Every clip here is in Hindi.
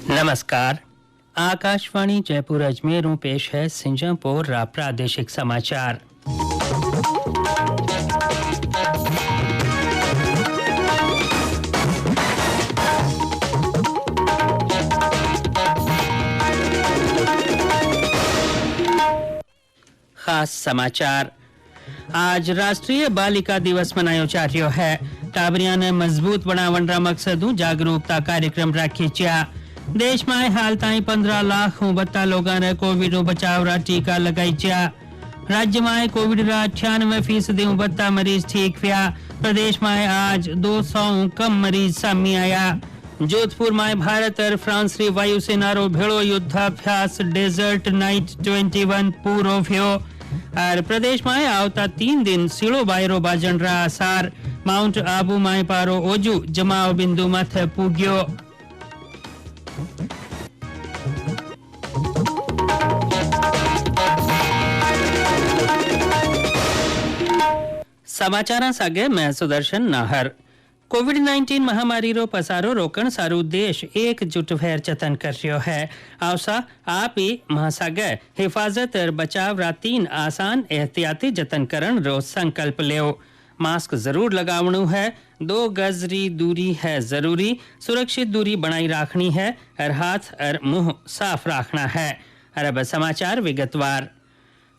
नमस्कार। आकाशवाणी जयपुर अजमेर पेश है सिंजापुर प्रादेशिक समाचार। खास समाचार। आज राष्ट्रीय बालिका दिवस मनायो जा रह्यो है। टाबरिया ने मजबूत बनावण रा मकसदू जागरूकता कार्यक्रम राखी छे। देश में हाल ताई 15 लाख बत्ता लोगों ने कोविड बचाव रा टीका लगाई छे। राज्य में कोविड रा 98% बत्ता मरीज ठीक हुआ। प्रदेश में आज 200 कम मरीज सामने आया। जोधपुर में भारत और फ्रांस री वायुसेना रो भेड़ो युद्धाभ्यास डेजर्ट नाइट 21 पूरो थयो। और प्रदेश में आवता 3 दिन सीळो बायरो बाजण रा आसार। माउंट आबू में पारो ओजू जमाव बिंदु माथे पूग्यो। समाचार सागे मैं सुदर्शन नाहर। कोविड-19 महामारी रो पसारो रोकण सारू देश एकजुट भएर जतन कर रह्यो है। आवसा आप ही महासागे हिफाजत और बचाव रा 3 आसान एहतियाती जतन करण रो संकल्प लेओ। मास्क जरूर लगावणु है, 2 गज री दूरी है जरूरी, सुरक्षित दूरी बनाई राखनी है और हाथ और मुंह साफ रखना है। और अब समाचार विगतवार।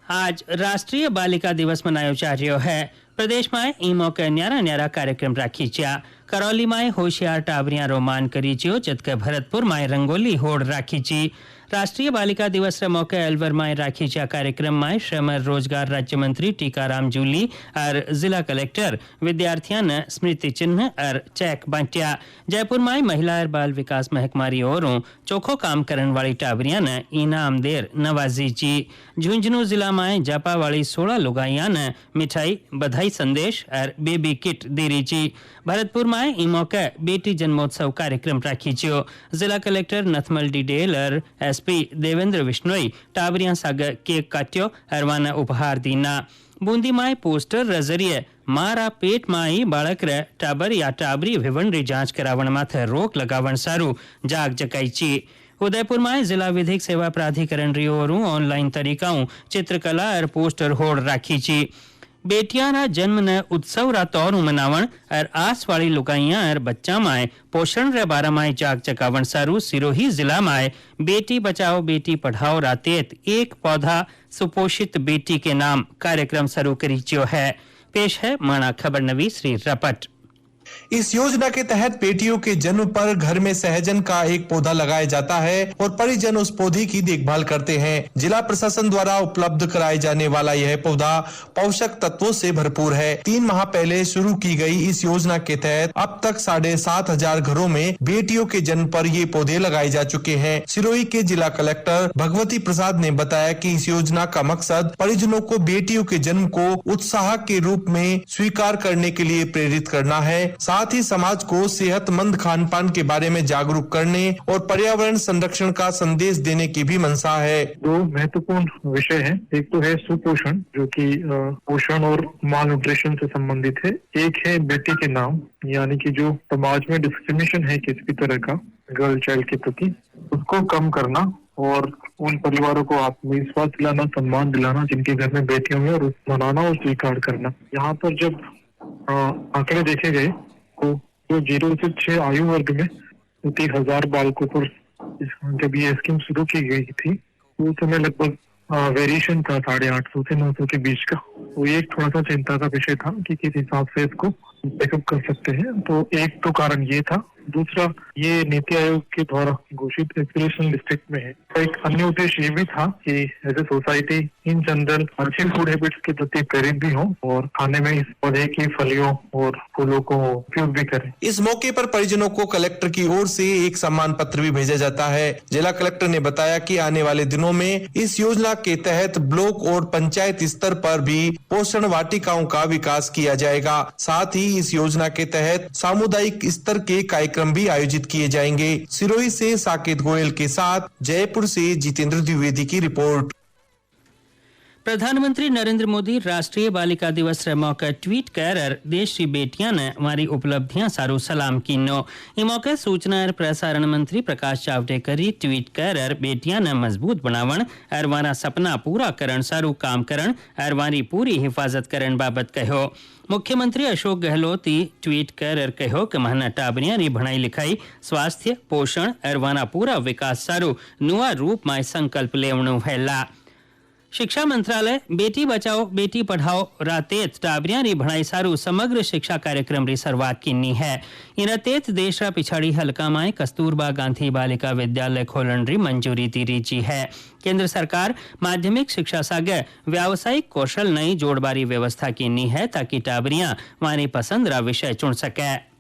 आज राष्ट्रीय बालिका दिवस मनायो जा रह्यो है। प्रदेश में ई मौके न्यारा कार्यक्रम राखी छे। करौली में होशियार टाबरिया रोमान करी छो, जबकि भरतपुर में रंगोली होड़ राखी छी। राष्ट्रीय बालिका दिवस के मौके अलवर में राखी छे कार्यक्रम में श्रम और रोजगार राज्य मंत्री टीकाराम जूली और जिला कलेक्टर विद्यार्थियों ने स्मृति चिन्ह और चेक बांटिया। जयपुर में महिला और बाल विकास महकमारी ओरों चोखो काम करने वाली टाबरिया ने इनाम देर नवाजी जी। झुंझुनू जिला में जापा वाली 16 लुगाइया ने मिठाई बधाई संदेश और बेबी किट देरी जी। भरतपुर में ई मौके बेटी जन्मोत्सव कार्यक्रम राखी छो। जिला कलेक्टर नथमल डिडेल और एसपी देवेंद्र विश्नोई टाबरिया साग केक काट्यो और वाना उपहार दीना। बूंदी में पोस्टर रे जरिए मारा पेट में बाळक रे टाबर या टाबरी विवरण री जांच करावण माथे रोक लगावण सारू जाग जकाई छी। उदयपुर में जिला विधिक सेवा प्राधिकरण री ओरू ऑनलाइन तरीकाओं चित्रकला और पोस्टर होड़ राखी छी। बेटियां रा जन्म ने उत्सव रा तौर मनावण और आस वाली लुगाइयां और बच्चा माए पोषण रे बारे में जाग चकावण सारू सिरोही जिला में बेटी बचाओ बेटी पढ़ाओ रा तेत एक पौधा सुपोषित बेटी के नाम कार्यक्रम शुरू करीच्यो है। पेश है माना खबर नवी श्री रपट। इस योजना के तहत बेटियों के जन्म पर घर में सहजन का एक पौधा लगाया जाता है और परिजन उस पौधे की देखभाल करते हैं। जिला प्रशासन द्वारा उपलब्ध कराए जाने वाला यह पौधा पोषक तत्वों से भरपूर है। 3 माह पहले शुरू की गई इस योजना के तहत अब तक 7,500 घरों में बेटियों के जन्म पर ये पौधे लगाए जा चुके हैं। सिरोही के जिला कलेक्टर भगवती प्रसाद ने बताया कि इस योजना का मकसद परिजनों को बेटियों के जन्म को उत्साह के रूप में स्वीकार करने के लिए प्रेरित करना है। साथ ही समाज को सेहतमंद खान पान के बारे में जागरूक करने और पर्यावरण संरक्षण का संदेश देने की भी मंशा है। 2 महत्वपूर्ण विषय हैं। एक तो है सुपोषण, जो कि पोषण और माल न्यूट्रिशन से संबंधित है। एक है बेटी के नाम, यानी कि जो समाज में डिस्क्रिमिनेशन है किसी भी तरह का गर्ल चाइल्ड के प्रति, उसको कम करना और उन परिवारों को आत्मविश्वास दिलाना, सम्मान दिलाना जिनके घर में बेटियां हैं, और मनाना और स्वीकार करना। यहाँ पर जब आंकड़े देखे गए तो 0 से 6 आयु वर्ग में 30,000 बालकों पर जब ये स्कीम शुरू की गई थी तो उस समय लगभग वेरिएशन था 850 से 900 के बीच का। तो ये थोड़ा सा चिंता का विषय था कि किस हिसाब से इसको बैकअप कर सकते हैं। तो एक तो कारण ये था। दूसरा, ये नीति आयोग के द्वारा घोषित एस्पिरेशनल डिस्ट्रिक्ट में है। तो एक अन्य उद्देश्य ये भी था कि as a society in general अच्छी फूड हैबिट्स के प्रति प्रेरित भी हो और खाने में इस पौधे की फलियों और फूलों को उपयोग भी करें। इस मौके पर परिजनों को कलेक्टर की ओर से एक सम्मान पत्र भी भेजा जाता है। जिला कलेक्टर ने बताया कि आने वाले दिनों में इस योजना के तहत ब्लॉक और पंचायत स्तर पर भी पोषण वाटिकाओं का विकास किया जाएगा। साथ ही इस योजना के तहत सामुदायिक स्तर के कार्यक्रम भी आयोजित किए जाएंगे। सिरोही से साकेत गोयल के साथ जयपुर से जितेंद्र द्विवेदी की रिपोर्ट। प्रधानमंत्री नरेंद्र मोदी राष्ट्रीय बालिका दिवस रे मौके ट्वीट कर देश की बेटियां ने हमारी उपलब्धियां सारू सलाम कीनो। ई मौके सूचना और प्रसारण मंत्री प्रकाश जावड़ेकर ट्वीट कर बेटियां ने मजबूत बनावण और वारा सपना पूरा करण सारू काम करण और वारी पूरी हिफाजत करण बाबत कहो। मुख्यमंत्री अशोक गहलोत ट्वीट कर कहो कि महना टाबरियां री भणाई लिखाई स्वास्थ्य पोषण और वारा पूरा विकास सारू नुआ रूप में संकल्प लेवणु हैला। शिक्षा मंत्रालय बेटी बचाओ बेटी पढ़ाओ रातेत टाबरियां री भणाई सारू समग्र शिक्षा कार्यक्रम री शुरुआत कीनी है। इन रातेत देश रा पिछाड़ी हलका में कस्तूरबा गांधी बालिका विद्यालय खोलन री मंजूरी दी रीची है। केंद्र सरकार माध्यमिक शिक्षा सागे व्यावसायिक कौशल नई जोड़बारी व्यवस्था कीनी है ताकि टाबरियां वारी पसंद रा विषय चुन सके।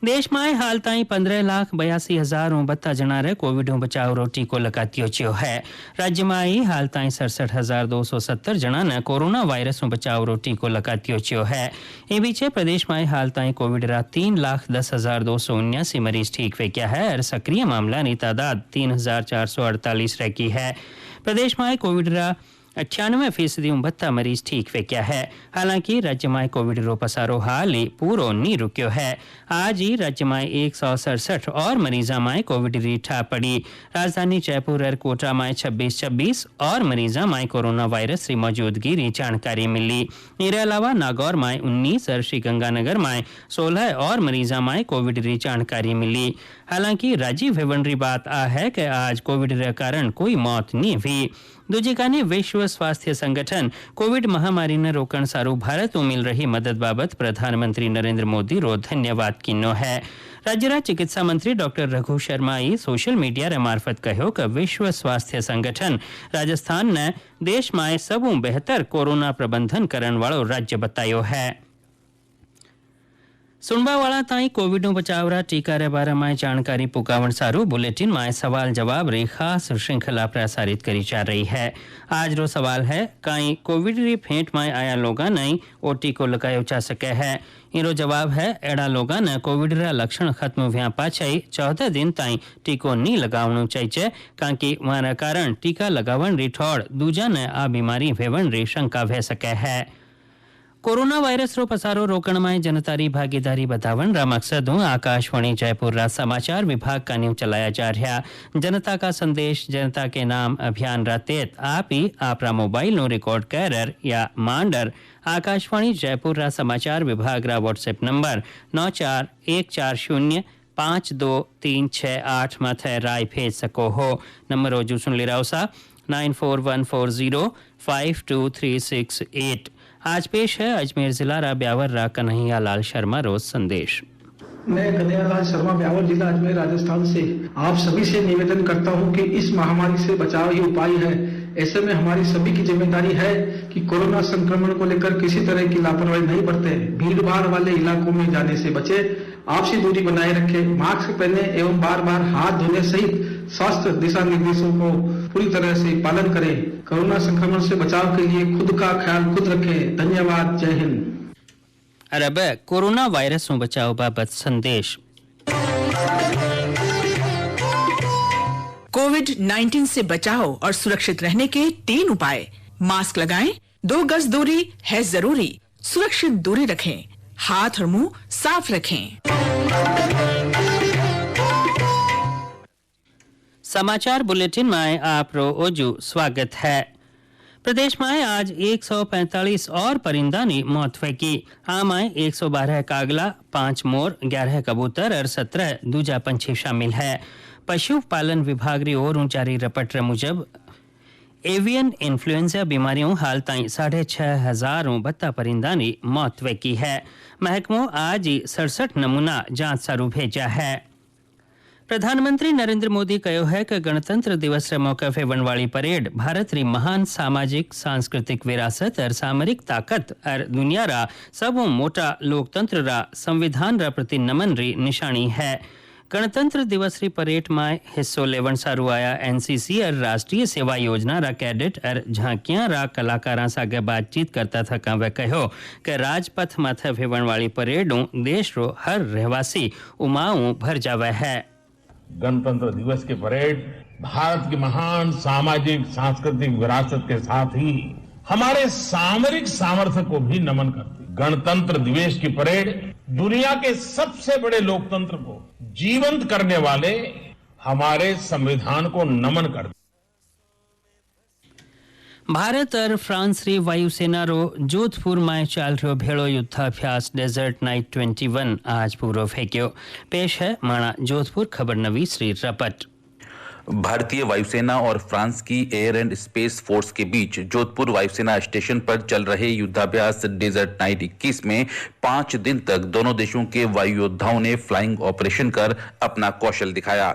देश में हाल ताई 15,82,000 जना रे कोविड बचाव रो टीको लगात्यो है। राज्य में हाल ताई 67,270 जना ने कोरोना वायरस बचाव रो टीको लगात्यो है। ए बीचे प्रदेश में हाल ताई कोविड रा 3,10,279 मरीज ठीक वे क्या है और सक्रिय मामला की तादाद 3,448 रखी है। प्रदेश में कोविड रा 98% मरीज ठीक वे क्या है। हालांकि राज्य में कोविड रो पसारो हाल ही पूरो नहीं रुक्यो है। आज ही राज्य में 167 और मरीजा में कोविड री ठा पड़ी। राजधानी जयपुर और कोटा में 26 और मरीजा में कोरोना वायरस री मौजूदगी री जानकारी मिली। इसके अलावा नागौर में 19 और श्रीगंगानगर में 16 और मरीजा में कोविड री जानकारी मिली। हालांकि राजीव हेवन री बात आ है कि आज कोविड रे कारण कोई मौत नहीं हुई। दूजी कानी विश्व स्वास्थ्य संगठन कोविड महामारी ने रोकण सारू भारत को मिल रही मदद बाबत प्रधानमंत्री नरेंद्र मोदी रो धन्यवाद कीनो है। राज्य चिकित्सा मंत्री doctor Raghu Sharma social media रे मार्फत कहो कि विश्व स्वास्थ्य संगठन राजस्थान ने देश में सबू बेहतर कोरोना प्रबंधन करण वालो राज्य बतायो है। सुनबावाड़ा ताई कोविड बचाव रा टीका रे बारे में जानकारी पुकावण सारू बुलेटिन में सवाल जवाब री खास श्रृंखला प्रसारित करी जा रही है। आज रो सवाल है कई कोविड री फेंट में आया लोगा नहीं ओ टीको लगायो जा सके है। इरो जवाब है एड़ा लोगा ने कोविड रा लक्षण खत्म व्या पाछई 14 दिन ताई टीको नहीं लगावणो चाहिए कांकि वारा कारण टीका लगावण री ठोड़ दूजा ने आ बीमारी वेवण री शंका वे सके है। कोरोना वायरस रो पसारो रोकण में जनता री भागीदारी बतावन रा मकसद आकाशवाणी जयपुर रा समाचार विभाग का न्यू चलाया जा रहा जनता का संदेश जनता के नाम अभियान रा तहत आप ही आपरा मोबाइल नो रिकॉर्ड कर या मांडर आकाशवाणी जयपुर रा समाचार विभाग रा व्हाट्सएप नंबर 9414523368 माथे राय भेज सको हो। नंबर रोजू सुन ले रहा 9414052368। आज पेश है अजमेर जिला रा ब्यावर रा कन्हैया लाल शर्मा रोज संदेश। मैं कन्हैया लाल शर्मा ब्यावर जिला अजमेर राजस्थान से आप सभी से निवेदन करता हूं कि इस महामारी से बचाव ही उपाय है। ऐसे में हमारी सभी की जिम्मेदारी है कि कोरोना संक्रमण को लेकर किसी तरह की लापरवाही नहीं बरते, भीड़ भाड़ वाले इलाकों में जाने से बचे, आपसी दूरी बनाए रखें, मास्क पहने एवं बार बार हाथ धोने सहित स्वास्थ्य दिशा निर्देशों को पूरी तरह से पालन करें। कोरोना संक्रमण से बचाव के लिए खुद का ख्याल खुद रखें। धन्यवाद। जय हिंद। अरब कोरोना वायरस में बचाव बाबत संदेश। कोविड-19 से बचाव और सुरक्षित रहने के 3 उपाय। मास्क लगाएं, 2 गज दूरी है जरूरी, सुरक्षित दूरी रखें, हाथ और मुंह साफ रखें। समाचार बुलेटिन में आप रो ओजू स्वागत है। प्रदेश में आज 145 और परिंदा ने मौत की। आमाय 112 कागला, 5 मोर, 11 कबूतर और 17 दूजा पंछी शामिल है। पशुपालन विभाग री ओर जारी रपट मुजब एवियन इन्फ्लुएंजा बीमारियों हाल ताई 6,500 बत्ता परिंदा ने मौत की है। महकमों आज 67 नमूना जांच सारू भेजा है। प्रधानमंत्री नरेंद्र मोदी कहो है कि गणतंत्र दिवस रे मौके पे बनवाड़ी परेड भारत री महान सामाजिक सांस्कृतिक विरासत और सामरिक ताकत और दुनिया रा सब मोटा लोकतंत्र रा संविधान रा प्रति नमन री निशानी है। गणतंत्र दिवस री परेड में हिस्सों लेवन सारू आया एनसीसी और राष्ट्रीय सेवा योजना रा कैडेट और झांकियां रा कलाकारां सागे बातचीत करता था वे कहो कि राजपथ माथे भेवण वाली परेडों देश रो हर रहवासी उमाओं भर जावे है। गणतंत्र दिवस की परेड भारत की महान सामाजिक सांस्कृतिक विरासत के साथ ही हमारे सामरिक सामर्थ्य को भी नमन करती। गणतंत्र दिवस की परेड दुनिया के सबसे बड़े लोकतंत्र को जीवंत करने वाले हमारे संविधान को नमन करती। भारत और फ्रांस री वायुसेना रो जोधपुर में चाल रो भेड़ो युद्धाभ्यास डेजर्ट नाइट 21 आज पूरो फेंक्यो। पेश है माणा जोधपुर खबर नवी श्री रपट। भारतीय वायुसेना और फ्रांस की एयर एंड स्पेस फोर्स के बीच जोधपुर वायुसेना स्टेशन पर चल रहे युद्धाभ्यास डेजर्ट नाइट 21 में 5 दिन तक दोनों देशों के वायु योद्धाओं ने फ्लाइंग ऑपरेशन कर अपना कौशल दिखाया।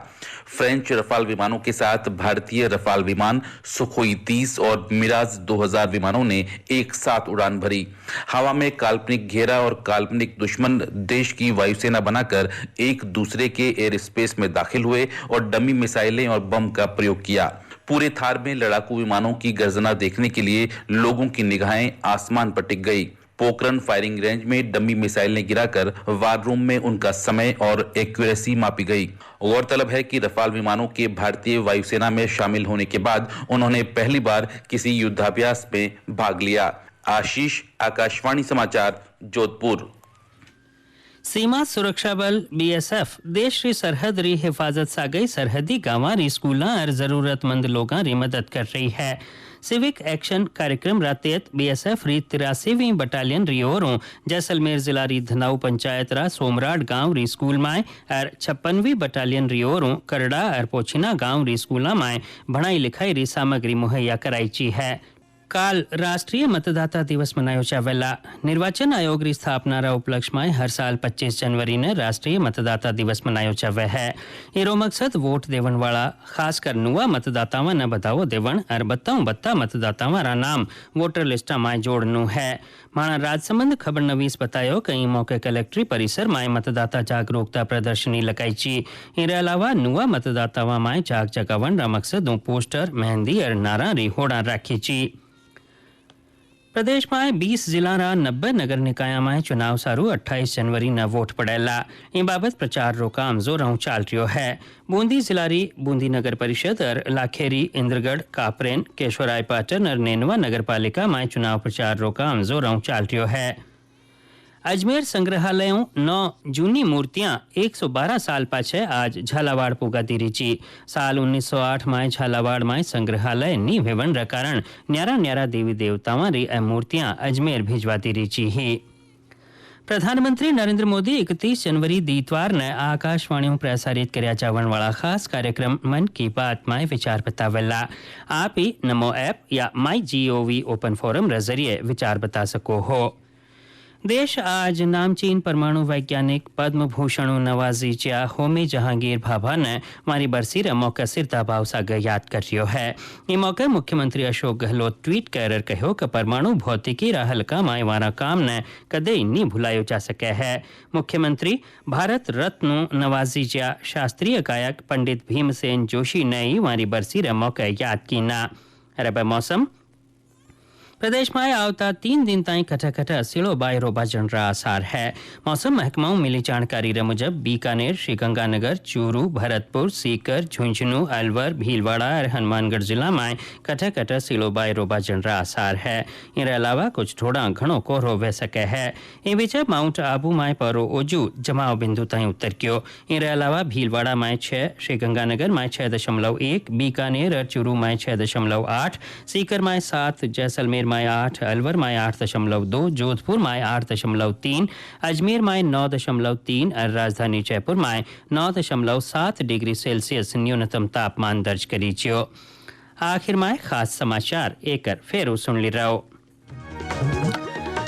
फ्रेंच रफाल विमानों के साथ भारतीय रफाल विमान, सुखोई 30 और मिराज 2000 विमानों ने एक साथ उड़ान भरी। हवा में काल्पनिक घेरा और काल्पनिक दुश्मन देश की वायुसेना बनाकर एक दूसरे के एयर स्पेस में दाखिल हुए और डमी मिसाइलें और बम का प्रयोग किया। पूरे थार में लड़ाकू विमानों की गर्जना देखने के लिए लोगों की निगाहें आसमान पर टिक गई। पोखरण फायरिंग रेंज में डमी मिसाइलें गिराकर वार रूम में उनका समय और एक्यूरेसी मापी गई। गौरतलब है कि रफाल विमानों के भारतीय वायुसेना में शामिल होने के बाद उन्होंने पहली बार किसी युद्धाभ्यास में भाग लिया। आशीष, आकाशवाणी समाचार, जोधपुर। सीमा सुरक्षा बल बीएसएफ देश री सरहद री हिफाजत सागई सरहदी गांवां री स्कूलां और जरूरतमंद लोगां री मदद कर रही है। सिविक एक्शन कार्यक्रम रातेत बीएसएफ री 83वीं बटालियन री ओरों जैसलमेर जिला री धनाऊ पंचायत रा सोमराड गांव री स्कूल माय और 56वीं बटालियन री ओरों करड़ा और पोछिना गांव री स्कूला माय भणाई लिखाई री सामग्री मुहैया कराई है। काल राष्ट्रीय मतदाता दिवस मनायो जावेला। निर्वाचन आयोग री स्थापना रा उपलक्ष्य में हर साल 25 जनवरी ने राष्ट्रीय मतदाता दिवस मनायो जावे है। एरो मकसद वोट देवन वाला खासकर नुआ मतदातावां ने बधावो देवन और बत्ता मतदातावां रा नाम वोटर लिस्ट में जोड़नु है। माणा राजसमंद खबर नवीस बतायो कई मौके कलेक्ट्री परिसर में मतदाता जागरूकता प्रदर्शनी लगाई। इनके अलावा नुआ मतदातावां में जाग जगावन रा मकसदों पोस्टर, मेहंदी और नारा री होड़ा राखी। प्रदेश में 20 जिला रा 90 नगर निकाय में चुनाव सारू 28 जनवरी न वोट पड़ेला। इन बाबत प्रचार रो काम जोरों चाल रह्यो है। बूंदी जिला री बूंदी नगर परिषद और लाखेरी, इंद्रगढ़, कापरेन, केशवराय पाटन और नेनवा नगर पालिका में चुनाव प्रचार रो काम जोरों चाल रह्यो है। अजमेर संग्रहालयों 9 जूनी मूर्तियां 112 साल पाछे आज झालावाड़ पुगा दीरी। साल 1908 में झालावाड़ में संग्रहालय नी भेवन रा कारण न्यारा न्यारा देवी देवतावां री मूर्तियां अजमेर भिजवा दीरी ही। प्रधानमंत्री नरेंद्र मोदी 31 जनवरी दीतवार ने आकाशवाणी प्रसारित करया जावन वाला खास कार्यक्रम मन की बात में विचार बतावेला। आप ही नमो ऐप या माई GOV ओपन फोरम रे जरिए विचार बता सको हो। देश आज नामचीन परमाणु वैज्ञानिक पद्म भूषण नवाजीच्या होमी जहांगीर भाभा ने मारी बरसी रे मौके सिरता भाव सागर याद कर रह्यो है। ई मौके मुख्यमंत्री अशोक गहलोत ट्वीट कर कहो कि परमाणु भौतिकी रा हल्का माय वाला काम ने कदे नहीं भुलायो जा सके है। मुख्यमंत्री भारत रत्न नवाजीच्या शास्त्रीय गायक पंडित भीमसेन जोशी ने मारी बरसी रे मौके याद की ना। अरे मौसम प्रदेश में आवता 3 दिन ताई कटा सिलो बायरो बाजन रा आसार है। मौसम महकमाओं मिली जानकारी रे मुजब बीकानेर, श्रीगंगानगर, चूरू, भरतपुर, सीकर, झुंझुनू, अलवर, भीलवाड़ा और हनुमानगढ़ जिला में कटा सिलो बायरो बाजन रा आसार है। इनके अलावा कुछ थोड़ा घणो कोहरो वह सके है। इन बीच माउंट आबू में परो ओजू जमाव बिंदु ताई उतर गयो। इनके अलावा भीलवाड़ा में 6, श्रीगंगानगर में 6.1, बीकानेर और चूरू में 6.8, सीकर में 7, जैसलमेर में 8, अलवर में 8.2, जोधपुर में 8.3, अजमेर में 9.3 और राजधानी जयपुर में 9.7 डिग्री सेल्सियस न्यूनतम तापमान दर्ज करी। आखिर में खास समाचार एक फेरू सुन ली रहो।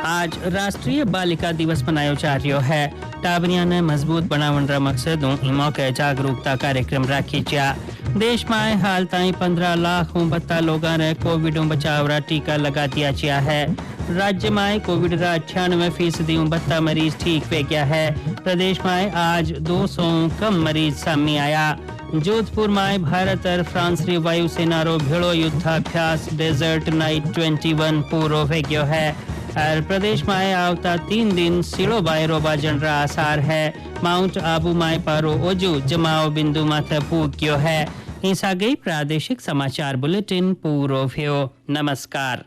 आज राष्ट्रीय बालिका दिवस मनायो जा रह्यो है। टाबरिया ने मजबूत बनावन रा मकसदों ई मौके जागरूकता कार्यक्रम राखी जा। देश में हाल ताई 15 लाख 32 लोगों ने कोविड बचाव रा टीका लगा दिया गया है। राज्य में कोविड रा 98% 32 मरीज ठीक पे गया है। प्रदेश में आज 200 कम मरीज सामने आया। जोधपुर में भारत और फ्रांस री वायुसेना रो भेड़ो युद्धाभ्यास डेजर्ट नाइट 21 पूरो हो गयो है। और प्रदेश में आवता 3 दिन सीड़ो बायरो बाजनरा आसार है। माउंट आबू माय पारो ओजू जमाव बिंदु माथे पूग्यो है। हिंसा गई प्रादेशिक समाचार बुलेटिन पूरो भ्यो। नमस्कार।